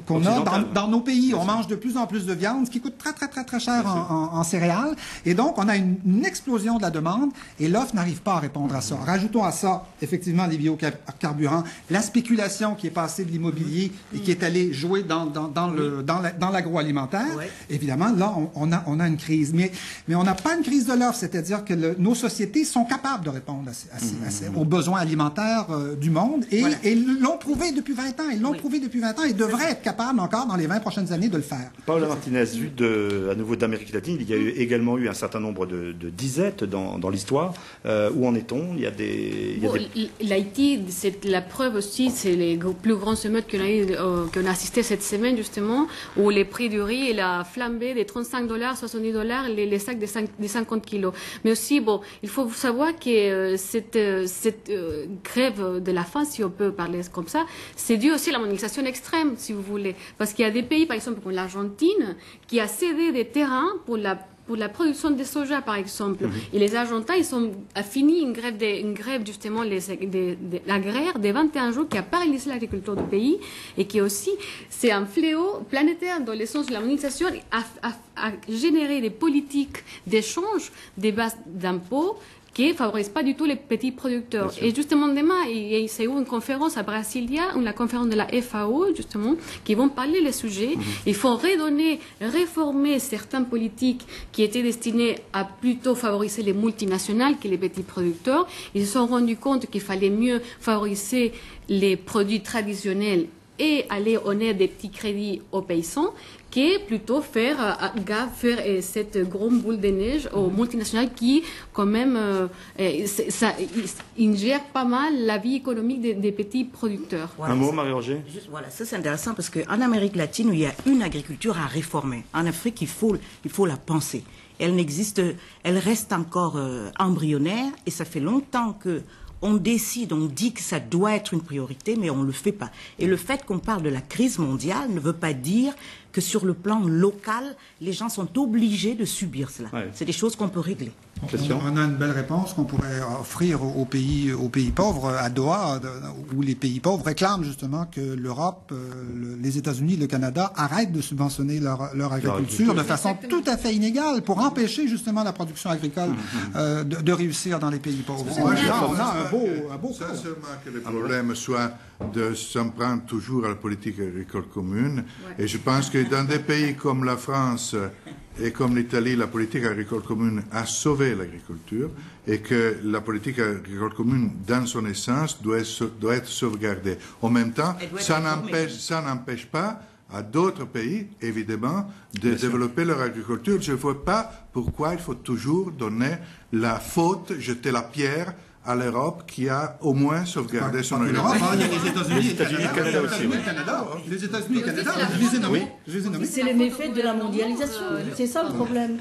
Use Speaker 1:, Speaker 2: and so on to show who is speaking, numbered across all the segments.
Speaker 1: qu'on a dans nos pays. On mange de plus en plus de viande, ce qui coûte très cher en céréales. Et donc, on a une explosion de la demande et l'offre n'arrive pas à répondre à ça. Rajoutons à ça, effectivement, les biocarburants, la spéculation qui est passée de l'immobilier et qui est allée jouer dans l'agroalimentaire. Ouais. Évidemment, là, on a une crise. Mais on n'a pas une crise de l'offre, c'est-à-dire que nos sociétés sont capables de répondre aux besoins alimentaires du monde et l'ont prouvé depuis 20 ans. Ils l'ont prouvé depuis 20 ans et devraient être capables encore dans les 20 prochaines années de le faire.
Speaker 2: Paola Martinez, vu à nouveau d'Amérique latine, il y a également eu un certain nombre de disettes dans l'histoire. Où en est-on?
Speaker 3: L'Haïti, c'est la preuve aussi, c'est les plus grandes émeutes qu'on a assisté cette semaine justement, où les prix du riz il a flambé des $35, $70, les sacs des 50 kilos. Mais aussi, bon, il faut savoir que cette grève de la faim, si on peut parler comme ça, c'est dû aussi à la mondialisation extrême, si vous voulez. Parce qu'il y a des pays, par exemple, comme l'Argentine, qui a cédé des terrains pour la production de soja, par exemple. Et les Argentins, ils ont fini une grève justement, l'agraire des 21 jours qui a paralysé l'agriculture du pays et qui aussi, c'est un fléau planétaire dans le sens de la mondialisation a généré des politiques d'échange, des bases d'impôts, qui ne favorise pas du tout les petits producteurs. Et justement, demain, il y a eu une conférence à Brasilia, la conférence de la FAO, justement, qui vont parler les sujets. Il faut réformer certaines politiques qui étaient destinées à plutôt favoriser les multinationales que les petits producteurs. Ils se sont rendus compte qu'il fallait mieux favoriser les produits traditionnels et aller donner des petits crédits aux paysans, qui plutôt faire cette grande boule de neige aux multinationales qui, quand même, ingèrent pas mal la vie économique des petits producteurs.
Speaker 2: Voilà, un mot, Marie-Roger?
Speaker 4: Voilà, ça c'est intéressant parce qu'en Amérique latine, il y a une agriculture à réformer. En Afrique, il faut la penser. Elle reste encore embryonnaire et ça fait longtemps que on décide, on dit que ça doit être une priorité, mais on ne le fait pas. Et le fait qu'on parle de la crise mondiale ne veut pas dire que sur le plan local, les gens sont obligés de subir cela. Ouais. C'est des choses qu'on peut régler.
Speaker 1: On a une belle réponse qu'on pourrait offrir aux pays pauvres à Doha, où les pays pauvres réclament justement que l'Europe, les États-Unis, le Canada arrêtent de subventionner leur agriculture de façon tout à fait inégale pour empêcher justement la production agricole de réussir dans les pays pauvres.
Speaker 5: On a un beau seulement que le problème soit de s'en prendre toujours à la politique agricole commune. Ouais. Et je pense que dans des pays comme la France et comme l'Italie, la politique agricole commune a sauvé l'agriculture et que la politique agricole commune, dans son essence, doit être sauvegardée. En même temps, ça n'empêche pas à d'autres pays, évidemment, de développer leur agriculture. Je ne vois pas pourquoi il faut toujours donner la faute, jeter la pierre à l'Europe qui a au moins sauvegardé son agriculture.
Speaker 1: Il y a les États-Unis et le Canada aussi. Les États-Unis et le Canada, je les ai nommés.
Speaker 6: C'est l'effet de la mondialisation. C'est ça le problème.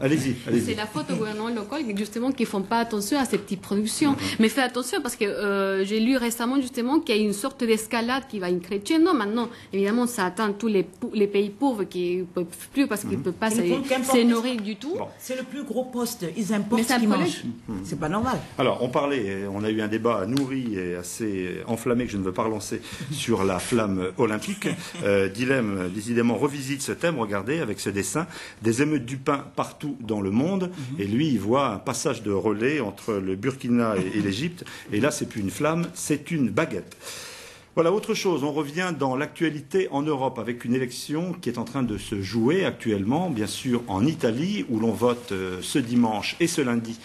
Speaker 2: Allez-y.
Speaker 3: C'est la faute au gouvernement local, justement, qui ne font pas attention à ces petites productions. Mais faites attention parce que j'ai lu récemment, justement, qu'il y a une sorte d'escalade qui va crescendo. Maintenant, évidemment, ça atteint tous les pays pauvres qui ne peuvent plus parce qu'ils ne peuvent pas se nourrir du tout.
Speaker 4: C'est le plus gros poste. Ils importent ce qu'ils mangent. C'est pas normal.
Speaker 2: Alors, on a eu un débat nourri et assez enflammé que je ne veux pas relancer sur la flamme olympique. Dilemme, décidément, revisite ce thème, regardez, avec ce dessin, des émeutes du pain partout dans le monde. Et lui, il voit un passage de relais entre le Burkina et l'Égypte. Et là, c'est plus une flamme, c'est une baguette. Voilà, autre chose, on revient dans l'actualité en Europe avec une élection qui est en train de se jouer actuellement, bien sûr en Italie, où l'on vote ce dimanche et ce lundi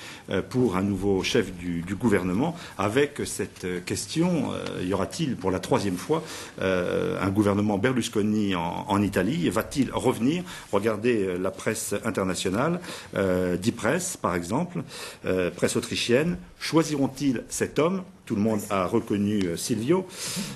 Speaker 2: pour un nouveau chef du gouvernement, avec cette question, y aura-t-il pour la 3e fois un gouvernement Berlusconi en Italie? Va-t-il revenir? Regardez la presse internationale, Die Presse par exemple, presse autrichienne, choisiront-ils cet homme? Tout le monde a reconnu Silvio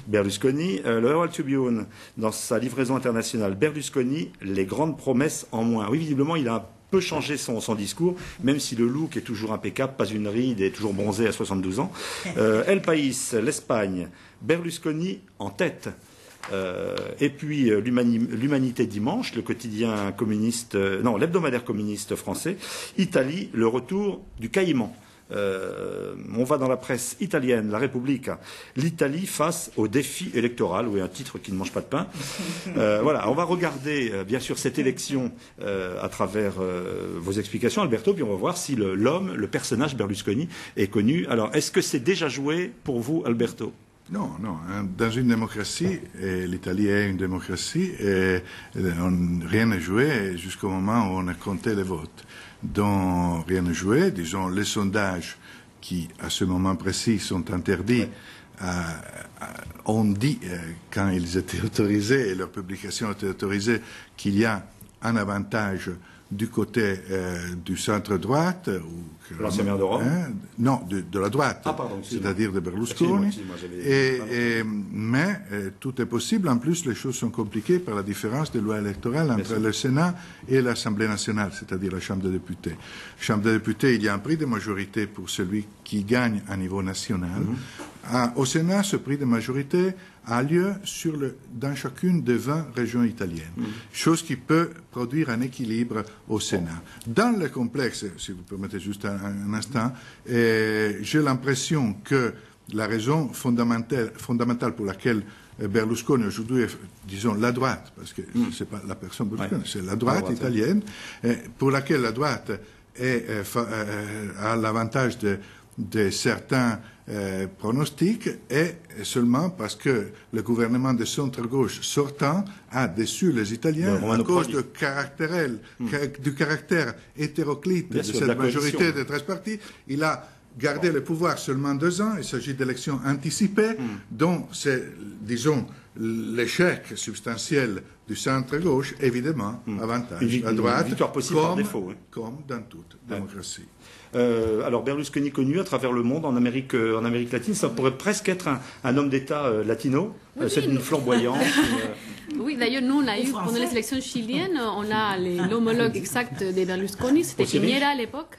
Speaker 2: Berlusconi. Le Herald Tribune, dans sa livraison internationale, Berlusconi, les grandes promesses en moins. Oui, visiblement, il a un peu changé son discours, même si le look est toujours impeccable, pas une ride, et toujours bronzé à 72 ans. El País, l'Espagne, Berlusconi en tête. Et puis l'Humanité dimanche, le quotidien communiste, l'hebdomadaire communiste français. Italie, le retour du Caïman. on va dans la presse italienne, La Repubblica, l'Italie face au défi électoral, oui, un titre qui ne mange pas de pain. Voilà, on va regarder bien sûr cette élection à travers vos explications, Alberto, puis on va voir si le personnage Berlusconi est connu. Alors, est-ce que c'est déjà joué pour vous, Alberto?
Speaker 5: Non, non. Dans une démocratie, et l'Italie est une démocratie, et rien n'est joué jusqu'au moment où on a compté les votes. Donc, rien n'est joué. Disons, les sondages qui, à ce moment précis, sont interdits, ont dit, quand ils étaient autorisés, et leur publication était autorisée, qu'il y a un avantage du côté du centre-droite.
Speaker 2: L'ancien maire de Rome?
Speaker 5: Non, de la droite, c'est-à-dire de Berlusconi. Mais tout est possible. En plus, les choses sont compliquées par la différence de loi électorale entre le Sénat et l'Assemblée nationale, c'est-à-dire la Chambre des députés. Chambre des députés, il y a un prix de majorité pour celui qui gagne à niveau national. Au Sénat, ce prix de majorité a lieu dans chacune des 20 régions italiennes, chose qui peut produire un équilibre au Sénat. Dans le complexe, si vous permettez juste un instant, j'ai l'impression que la raison fondamentale pour laquelle Berlusconi aujourd'hui est, disons, la droite, parce que ce n'est pas la personne Berlusconi, c'est la droite italienne, pour laquelle la droite a l'avantage de certains pronostics est seulement parce que le gouvernement de centre-gauche sortant a déçu les Italiens à cause du caractère hétéroclite de cette majorité de 13 partis. Il a gardé le pouvoir seulement 2 ans. Il s'agit d'élections anticipées, dont c'est, disons, l'échec substantiel du centre-gauche, évidemment, avantage à droite,
Speaker 2: une victoire possible par défaut,
Speaker 5: comme dans toute démocratie.
Speaker 2: Alors Berlusconi connu à travers le monde, en Amérique latine, ça pourrait presque être un homme d'État latino, c'est une flamboyance.
Speaker 3: Oui, d'ailleurs, nous, on a eu, pendant les élections chiliennes, on a l'homologue exact de Berlusconi, c'était Piñera à l'époque.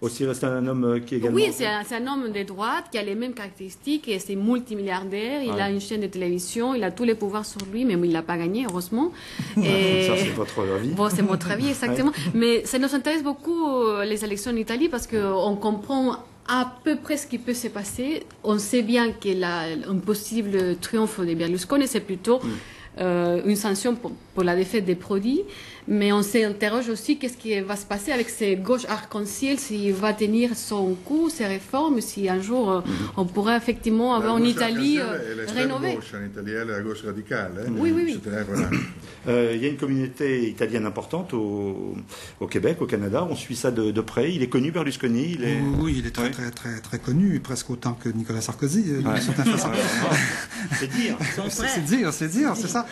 Speaker 2: Aussi, c'est un homme qui est également...
Speaker 3: Oui, c'est un homme de droite qui a les mêmes caractéristiques, et c'est multimilliardaire, il a une chaîne de télévision, il a tous les pouvoirs sur lui, mais il ne l'a pas gagné, heureusement.
Speaker 2: Et... Ça, c'est votre avis.
Speaker 3: Bon, c'est votre avis, exactement. Mais ça nous intéresse beaucoup, les élections en Italie, parce qu'on comprend à peu près ce qui peut se passer. On sait bien qu'un possible triomphe de Berlusconi, c'est plutôt... une sanction pour la défaite des produits, mais on s'interroge aussi qu'est-ce qui va se passer avec ces gauches arc-en-ciel, s'il va tenir son coup, ses réformes, si un jour on pourrait effectivement avoir en Italie rénovée.
Speaker 5: La gauche en Italie, la gauche radicale.
Speaker 3: Oui, oui, oui.
Speaker 2: Il y a une communauté italienne importante au Québec, au Canada. On suit ça de près. Il est connu, Berlusconi.
Speaker 1: Oui, il est très connu, presque autant que Nicolas Sarkozy, d'une certaine façon.
Speaker 2: C'est dire.
Speaker 1: C'est dire, c'est ça.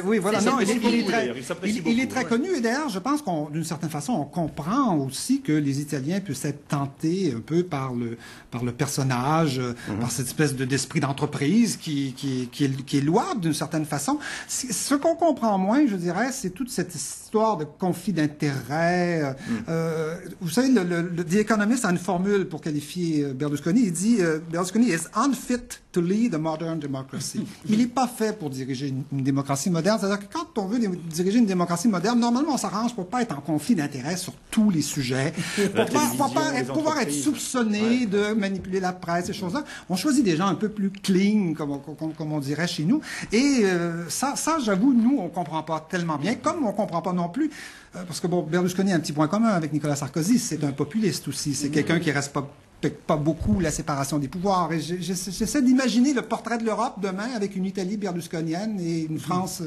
Speaker 1: Oui, voilà. Non, il est très connu, et d'ailleurs, je pense d'une certaine façon, on comprend aussi que les Italiens puissent être tentés un peu par le personnage, par cette espèce d'esprit d'entreprise qui est louable d'une certaine façon. Ce qu'on comprend moins, je dirais, c'est toute cette histoire de conflit d'intérêts. Vous savez, The Economist a une formule pour qualifier Berlusconi. Il dit Berlusconi is unfit to lead a modern democracy. Il n'est pas fait pour diriger une démocratie moderne. C'est-à-dire que quand on veut diriger une démocratie moderne, normalement, on s'arrange pour pas être en conflit d'intérêts sur tous les sujets, pour pouvoir être soupçonné de manipuler la presse, ces choses-là. On choisit des gens un peu plus clean, comme on dirait chez nous. Et ça, j'avoue, nous, on comprend pas tellement bien, comme on comprend pas non plus, parce que bon, Berlusconi a un petit point commun avec Nicolas Sarkozy, c'est un populiste aussi. C'est quelqu'un qui respecte pas beaucoup la séparation des pouvoirs. Et j'essaie d'imaginer le portrait de l'Europe demain avec une Italie berlusconienne et une France